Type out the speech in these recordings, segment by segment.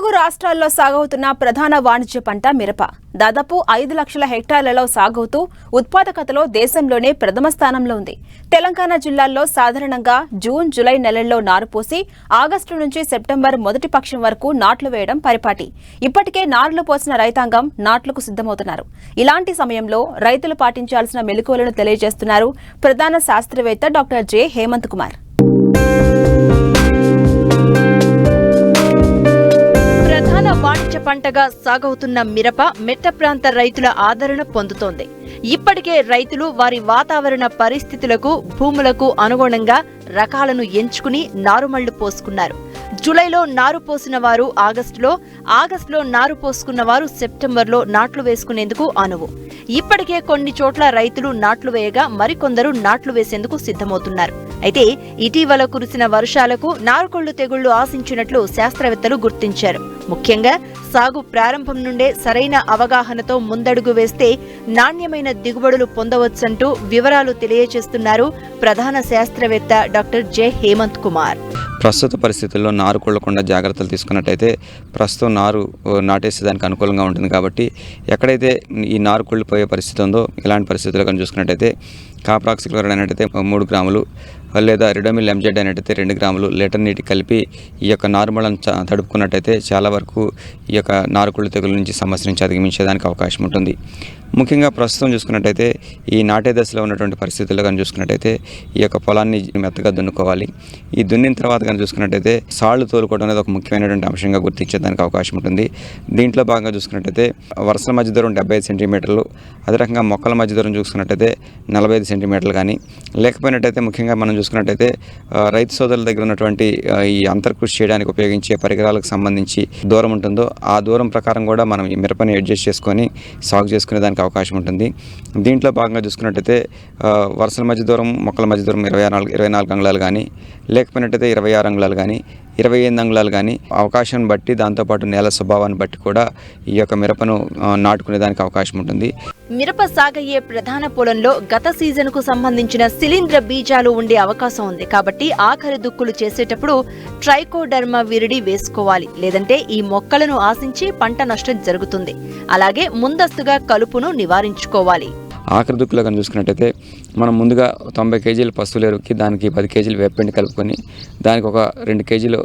తెలుగు రాష్ట్రాల్లో సాగవుతున్న ప్రధాన వాణిజ్య పంట మిరప. దాదాపు 5 లక్షల హెక్టార్లలో సాగవుతూ ఉత్పాదకతలో దేశంలోనే ప్రథమ స్థానంలో ఉంది. తెలంగాణ జిల్లాల్లో సాధారణంగా జూన్, జూలై నెలల్లో నారు పోసి ఆగస్టు నుంచి సెప్టెంబర్ మొదటి పక్షం వరకు నాట్లు వేయడం పరిపాటి. ఇప్పటికే నారులు పోసిన రైతాంగం నాట్లకు సిద్ధమవుతున్నారు. ఇలాంటి సమయంలో రైతులు పాటించాల్సిన మెలకువలను తెలియజేస్తున్నారు ప్రధాన శాస్త్రవేత్త డాక్టర్ జె హేమంత్ కుమార్. వాణిజ్య పంటగా సాగవుతున్న మిరప మెట్ట ప్రాంత రైతుల ఆదరణ పొందుతోంది. ఇప్పటికే రైతులు వారి వాతావరణ పరిస్థితులకు, భూములకు అనుగుణంగా రకాలను ఎంచుకుని నారుమళ్లు పోసుకున్నారు. జూలైలో నారు పోసిన వారు ఆగస్టులో నారు పోసుకున్న వారు సెప్టెంబర్లో నాట్లు వేసుకునేందుకు అనువు. ఇప్పటికే కొన్ని చోట్ల రైతులు నాట్లు వేయగా మరికొందరు నాట్లు వేసేందుకు సిద్ధమవుతున్నారు. అయితే ఇటీవల కురిసిన వర్షాలకు నారుకొళ్లు తెగుళ్లు ఆశించినట్లు శాస్త్రవేత్తలు గుర్తించారు. ముఖ్యంగా సాగు ప్రారంభం నుండే సరైన అవగాహనతో ముందడుగు వేస్తే నాణ్యమైన దిగుబడులు పొందవచ్చంటూ వివరాలు తెలియజేస్తున్నారు ప్రధాన శాస్త్రవేత్త డాక్టర్ జె హేమంత్ కుమార్. ప్రస్తుత పరిస్థితుల్లో నారు కొల్లకుండా జాగ్రత్తలు తీసుకున్నట్టయితే ప్రస్తుతం నారు నాటేసేదానికి అనుకూలంగా ఉంటుంది. కాబట్టి ఎక్కడైతే ఈ నారు కొల్లిపోయే పరిస్థితి ఉందో ఇలాంటి పరిస్థితుల్లో కానీ చూసుకున్నట్టయితే కాప్రాక్సిక్లోరైడ్ అయినట్టయితే 3 గ్రాములు లేదా రిడోమిల్ ఎంజెడ్ అయినట్టయితే 2 గ్రాములు లీటర్ నీటి కలిపి ఈ యొక్క నారుమలను తడుపుకున్నట్టయితే చాలా వరకు ఈ యొక్క నారుకుళ్ళు తెగుల నుంచి సమస్య నుంచి అధిగమించేదానికి అవకాశం ఉంటుంది. ముఖ్యంగా ప్రస్తుతం చూసుకున్నట్టయితే ఈ నాటే దశలో ఉన్నటువంటి పరిస్థితుల్లో కానీ చూసుకున్నట్టయితే ఈ యొక్క పొలాన్ని మెత్తగా దున్నుకోవాలి. ఈ దున్నిన తర్వాత కానీ చూసుకున్నట్టయితే సాళ్లు తోలుకోవడం అనేది ఒక ముఖ్యమైనటువంటి అంశంగా గుర్తించేదానికి అవకాశం ఉంటుంది. దీంట్లో భాగంగా చూసుకున్నట్టయితే వరుసల మధ్య దూరం 75 సెంటీమీటర్లు, అదే రకంగా మొక్కల మధ్య దూరం చూసుకున్నట్టయితే 45 సెంటీమీటర్లు కానీ, లేకపోయినట్టయితే ముఖ్యంగా మనం చూసుకున్నట్టయితే రైతు సోదరుల దగ్గర ఉన్నటువంటి ఈ అంతర్కృషి చేయడానికి ఉపయోగించే పరికరాలకు సంబంధించి దూరం ఉంటుందో ఆ దూరం ప్రకారం కూడా మనం ఈ మిరపని అడ్జస్ట్ చేసుకొని సాగు చేసుకునే దానికి అవకాశం ఉంటుంది. దీంట్లో భాగంగా చూసుకున్నట్టయితే వరుసల మధ్య దూరం, మొక్కల మధ్య దూరం 24 అంగుళాలు కానీ, లేకపోయినట్టయితే 26 అంగుళాలు కానీ, 28 అంగుళాలు కానీ అవకాశం బట్టి, దాంతోపాటు నేల స్వభావాన్ని బట్టి కూడా ఈ యొక్క మిరపను నాటుకునే దానికి అవకాశం ఉంటుంది. మిరప సాగయ్యే ప్రధాన పొలంలో గత సీజన్కు సంబంధించిన శిలీంద్ర బీజాలు ఉండే అవకాశం ఉంది. కాబట్టి ఆఖరి దుక్కులు చేసేటప్పుడు ట్రైకోడర్మా విరిడి వేసుకోవాలి. లేదంటే ఈ మొక్కలను ఆశించి పంట నష్టం జరుగుతుంది. అలాగే ముందస్తుగా కలుపును నివారించుకోవాలి. ఆఖరి దుక్కులో కానీ చూసుకున్నట్టయితే మనం ముందుగా 90 కేజీల పశువుల ఎరువుకి దానికి 10 కేజీలు వేపపిండి కలుపుకొని, దానికి ఒక 2 కేజీలు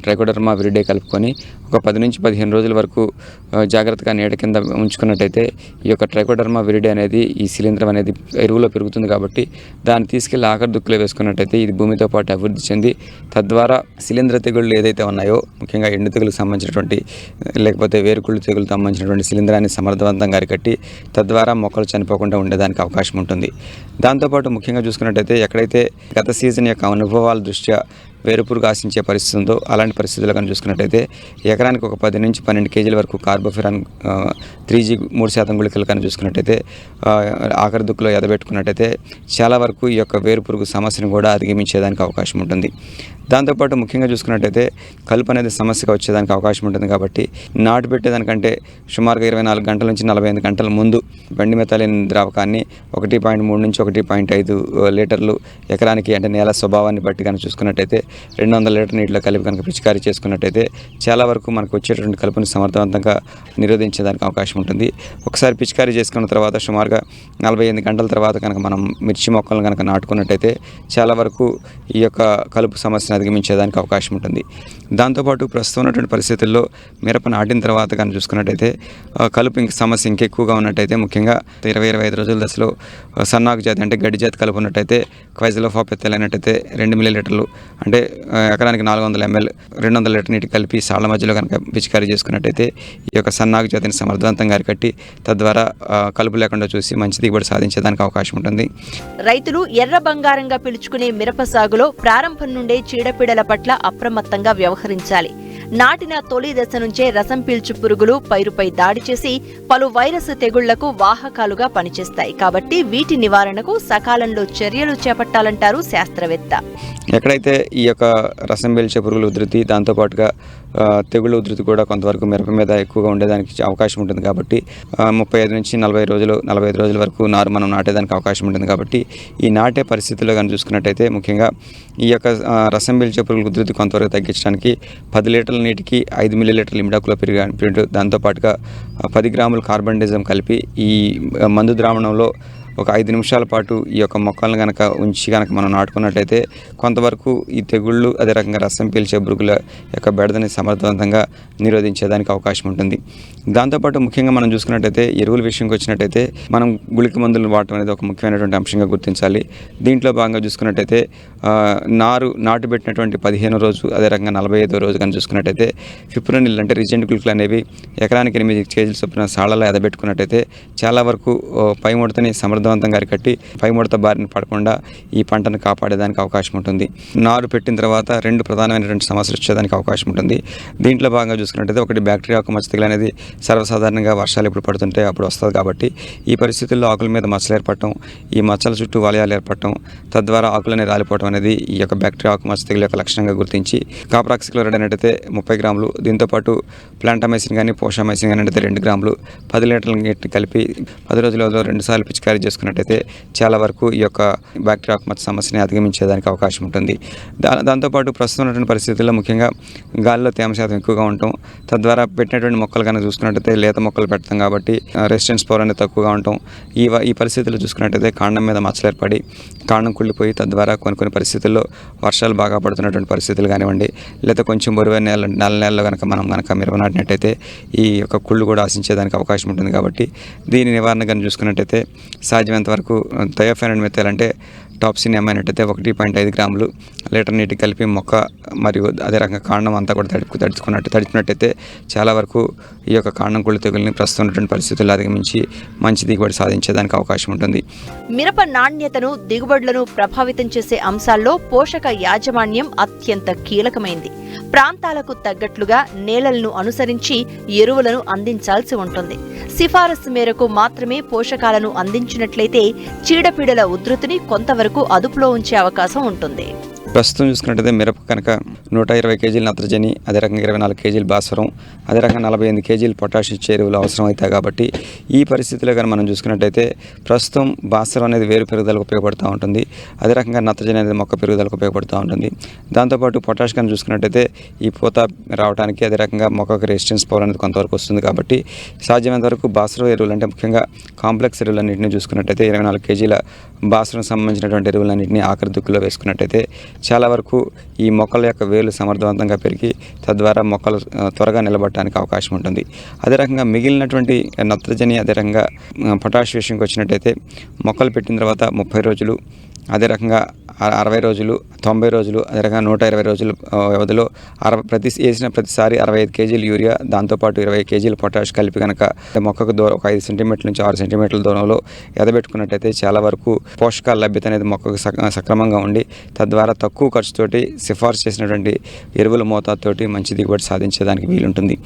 ట్రైకోడర్మా విరిడే కలుపుకొని ఒక 10 నుంచి 15 రోజుల వరకు జాగ్రత్తగా నీడ కింద ఉంచుకున్నట్టయితే ఈ యొక్క ట్రైకోడర్మా విరిడే అనేది, ఈ శిలీంద్రం అనేది ఎరువులో పెరుగుతుంది. కాబట్టి దాన్ని తీసుకెళ్లి ఆఖరి దుక్కులో వేసుకున్నట్టయితే ఇది భూమితో పాటు అభివృద్ధి చెంది తద్వారా శిలీంద్ర తెగుళ్ళు ఏదైతే ఉన్నాయో, ముఖ్యంగా ఎండు తెగులకు సంబంధించినటువంటి లేకపోతే వేరుకుళ్ళు తెగులకు సంబంధించినటువంటి శిలీంద్రాన్ని సమర్థవంతంగా అరికట్టి తద్వారా మొక్కలు చనిపోకుండా ఉండేదానికి అవకాశం ఉంటుంది. దాంతోపాటు ముఖ్యంగా చూసుకున్నట్టయితే ఎక్కడైతే గత సీజన్ యొక్క అనుభవాల దృష్ట్యా వేరుపురుగు ఆశించే పరిస్థితి ఉందో అలాంటి పరిస్థితుల్లో కానీ చూసుకున్నట్టయితే ఎకరానికి ఒక 10 నుంచి 12 కేజీల వరకు కార్బోఫిరాన్ 3G 3% గుళికలు కానీ చూసుకున్నట్టయితే ఆఖరి దుక్కులో ఎదబెట్టుకున్నట్టయితే చాలా వరకు ఈ యొక్క వేరుపురుగు సమస్యను కూడా అధిగమించేదానికి అవకాశం ఉంటుంది. దాంతోపాటు ముఖ్యంగా చూసుకున్నట్టయితే కలుపు అనేది సమస్యగా వచ్చేదానికి అవకాశం ఉంటుంది. కాబట్టి నాటు పెట్టేదానికంటే సుమారుగా 24 గంటల నుంచి 45 గంటల ముందు బండి మెథాలిన్ ద్రావకాన్ని 1.3 నుంచి 1.5 లీటర్లు ఎకరానికి, అంటే నేల స్వభావాన్ని బట్టి కానీ చూసుకున్నట్టయితే 200 లీటర్ నీటిలో కలిపి కనుక పిచికారీ చేసుకున్నట్టయితే చాలా వరకు మనకు వచ్చేటువంటి కలుపుని సమర్థవంతంగా నిరోధించేదానికి అవకాశం ఉంటుంది. ఒకసారి పిచికారీ చేసుకున్న తర్వాత సుమారుగా 48 గంటల తర్వాత కనుక మనం మిర్చి మొక్కలను కనుక నాటుకున్నట్టయితే చాలా వరకు ఈ యొక్క కలుపు సమస్యను అధిగమించేదానికి అవకాశం ఉంటుంది. దాంతోపాటు ప్రస్తుతం ఉన్నటువంటి పరిస్థితుల్లో మిరప నాటిన తర్వాత కానీ చూసుకున్నట్టయితే కలుపు సమస్య ఇంకెక్కువగా ఉన్నట్టయితే ముఖ్యంగా 20-25 రోజుల దశలో సన్నాకు జాతి, అంటే గడ్డి జాతి కలుపు ఉన్నట్టయితే క్వైజలోఫాపెత్తల్ అయినట్టయితే 2 మిల్లీలీటర్లు, అంటే ఎకరానికి 400 ml 200 లీటర్ నీటి కలిపి సాళ్ల మధ్యలో కనుక పిచికారీ చేసుకున్నట్టయితే ఈ యొక్క సన్నాకు జాతిని సమర్థవంతంగా అరికట్టి తద్వారా కలుపు లేకుండా చూసి మంచి దిగుబడి సాధించేదానికి అవకాశం ఉంటుంది. రైతులు ఎర్ర బంగారంగా పిలుచుకునే మిరప సాగులో ప్రారంభం నుండే చీడపీడల పట్ల అప్రమత్తంగా వ్యవహరించాలి. నాటిన తొలి దశ నుంచే రసం పీల్చు పురుగులు పైరుపై దాడి చేసి పలు వైరస్ తెగుళ్లకు వాహకాలుగా పనిచేస్తాయి. కాబట్టి వీటి నివారణకు సకాలంలో చర్యలు చేపట్టాలంటారు శాస్త్రవేత్త. ఎక్కడైతే ఈ యొక్క రసం పీల్చే పురుగుల ఉధృతి, దాంతోపాటుగా తెగుళ్ళ ఉధృతి కూడా కొంతవరకు మిరప మీద ఎక్కువగా ఉండేదానికి అవకాశం ఉంటుంది కాబట్టి 35 నుంచి 45 రోజుల వరకు నారు మనం నాటేదానికి అవకాశం ఉంటుంది కాబట్టి ఈ నాటే పరిస్థితుల్లో కానీ చూసుకున్నట్టయితే ముఖ్యంగా ఈ యొక్క రసం పీల్చే పురుగుల ఉధృతి కొంతవరకు తగ్గించడానికి 10 లీటర్ల నీటికి 5 మిల్లీలీటర్ల ఇమిడాక్లోపిరిడ్ దాంతోపాటుగా 10 గ్రాములు కార్బన్డిజం కలిపి ఈ మందు ద్రావణంలో ఒక 5 నిమిషాల పాటు ఈ యొక్క మొక్కలను కనుక ఉంచి కనుక మనం నాటుకున్నట్టయితే కొంతవరకు ఈ తెగుళ్ళు అదే రకంగా రసం పీల్చే పురుగుల యొక్క బెడదని సమర్థవంతంగా నిరోధించేదానికి అవకాశం ఉంటుంది. దాంతోపాటు ముఖ్యంగా మనం చూసుకున్నట్టయితే ఎరువుల విషయంకి వచ్చినట్టయితే మనం గుళిక మందులు వాడటం అనేది ఒక ముఖ్యమైనటువంటి అంశంగా గుర్తించాలి. దీంట్లో భాగంగా చూసుకున్నట్టయితే నాటు పెట్టినటువంటి 15వ రోజు అదే రకంగా 45వ రోజు కానీ చూసుకున్నట్టయితే ఫిప్రోనిల్ అంటే రిజెంట్ గుళికలు అనేవి ఎకరానికి 8 కేజీల చొప్పున సాళ్లలో ఎదబెట్టుకున్నట్టయితే చాలా వరకు పై ముడతని సమర్థవంతంగా అరికట్టి పై ముడత బారిన పడకుండా ఈ పంటను కాపాడేదానికి అవకాశం ఉంటుంది. నారు పెట్టిన తర్వాత 2 ప్రధానమైనటువంటి సమస్యలు వచ్చేదానికి అవకాశం ఉంటుంది. దీంట్లో భాగంగా చూసుకున్నట్టయితే ఒకటి బ్యాక్టీరియా ఆకు మచ్చ తెగులు అనేది సర్వసాధారణంగా వర్షాలు ఎప్పుడు పడుతుంటే అప్పుడు వస్తుంది కాబట్టి ఈ పరిస్థితుల్లో ఆకుల మీద మచ్చలు ఏర్పడటం, ఈ మచ్చల చుట్టూ వలయాలు ఏర్పడటం, తద్వారా ఆకులని రాలిపోవడం అనేది ఈ యొక్క బ్యాక్టీరియా ఆకు మచ్చ తెగులు యొక్క లక్షణంగా గుర్తించి కాప్రాక్సిక్లోరైడ్ అనేటైతే 30 గ్రాములు, దీంతోపాటు ప్లాంటామైసిన్ కానీ పోషామైసిన్ కానీ అంటే 2 గ్రాములు 10 లీటర్ల నీటిని కలిపి 10 రోజులలో 2 సార్లు పిచికారీ చేసుకున్నట్టయితే చాలా వరకు ఈ యొక్క బ్యాక్టీరియా ఆకు మచ్చ సమస్యని అధిగమించేదానికి అవకాశం ఉంటుంది. దాంతోపాటు ప్రస్తుతం ఉన్నటువంటి పరిస్థితుల్లో ముఖ్యంగా గాలిలో తేమ శాతం ఎక్కువగా ఉండటం, తద్వారా పెట్టినటువంటి మొక్కలు కనుక చూసుకున్నట్టయితే లేత మొక్కలు పెడతాం కాబట్టి రెసిస్టెన్స్ పవర్ అనేది తక్కువగా ఉండటం, ఈ పరిస్థితుల్లో చూసుకున్నట్టయితే కాండం మీద మచ్చలు ఏర్పడి కాండం కుళ్ళిపోయి తద్వారా కొన్ని పరిస్థితుల్లో వర్షాలు బాగా పడుతున్నటువంటి పరిస్థితులు కానివ్వండి, లేదా కొంచెం బరువైన నెలలో కనుక మనం మిరప నాటినట్టయితే ఈ యొక్క కుళ్ళు కూడా ఆశించేదానికి అవకాశం ఉంటుంది. కాబట్టి దీని నివారణ కానీ చూసుకున్నట్టయితే సాధ్యమైనంత వరకు థయోఫెనైడ్ మెథైల్ అంటే టాప్సిన్ ఏమైనట్టయితే 1.5 గ్రాములు లీటర్ నీటికి కలిపి మొక్క మరియు అదే రకంగా కాండం అంతా కూడా తడిచినట్టయితే చాలా వరకు ఈ యొక్క కాండం కుళ్ళు తెగుల్ని ప్రస్తుతం ఉన్నటువంటి పరిస్థితుల్లో అధిగమించి మంచి దిగుబడి సాధించేదానికి అవకాశం ఉంటుంది. మిరప నాణ్యతను, దిగుబడులను ప్రభావితం చేసే అంశాల్లో పోషక యాజమాన్యం అత్యంత కీలకమైంది. ప్రాంతాలకు తగ్గట్లుగా నేలలను అనుసరించి ఎరువులను అందించాల్సి ఉంటుంది. సిఫారసు మేరకు మాత్రమే పోషకాలను అందించినట్లయితే చీడపీడల ఉధృతిని కొంతవరకు అదుపులో ఉంచే అవకాశం ఉంటుంది. ప్రస్తుతం చూసుకున్నట్టయితే మిరప కనుక 120 కేజీల నత్రజని, అదే రకంగా 24 కేజీలు భాస్వరం, అదే రకంగా 48 కేజీలు పొటాషియం ఎరువులు అవసరం అవుతాయి. కాబట్టి ఈ పరిస్థితిలో కానీ మనం చూసుకున్నట్టయితే ప్రస్తుతం భాస్వరం అనేది వేరు పెరుగుదలకు ఉపయోగపడుతూ ఉంటుంది, అదే రకంగా నత్రజని అనేది మొక్క పెరుగుదలకు ఉపయోగపడుతూ ఉంటుంది. దాంతోపాటు పొటాష్ కానీ చూసుకున్నట్టయితే ఈ పూత రావడానికి అదే రకంగా మొక్కకు రెసిస్టెన్స్ పవర్ అనేది కొంతవరకు వస్తుంది. కాబట్టి సాధ్యమైనంత వరకు భాస్వరం ఎరువులు అంటే ముఖ్యంగా కాంప్లెక్స్ ఎరువులన్నింటినీ చూసుకున్నట్టయితే 24 కేజీల భాస్వరం సంబంధించినటువంటి ఎరువులన్నింటినీ ఆఖరి దుక్కులో వేసుకున్నట్టయితే చాలా వరకు ఈ మొక్కల యొక్క వేలు సమర్థవంతంగా పెరిగి తద్వారా మొక్కలు త్వరగా నిలబడటానికి అవకాశం ఉంటుంది. అదే రకంగా మిగిలినటువంటి నత్రజని అదే రకంగా పొటాష్ విషయంకి వచ్చినట్టయితే మొక్కలు పెట్టిన తర్వాత 30 రోజులు, అదే రకంగా 60 రోజులు, 90 రోజులు, అదే రకంగా 120 రోజుల వ్యవధిలో వేసిన ప్రతిసారి 65 కేజీలు యూరియా, దాంతోపాటు 20 కేజీలు పొటాష్ కలిపి కనుక మొక్కకు దూరం ఒక 5 సెంటీమీటర్ల నుంచి 6 సెంటీమీటర్ల దూరంలో ఎదబెట్టుకున్నట్టయితే చాలా వరకు పోషకాల లభ్యత అనేది మొక్కకు సక్రమంగా ఉండి తద్వారా తక్కువ ఖర్చుతోటి సిఫార్సు చేసినటువంటి ఎరువుల మోతాదుతోటి మంచి దిగుబడి సాధించేదానికి వీలుంటుంది.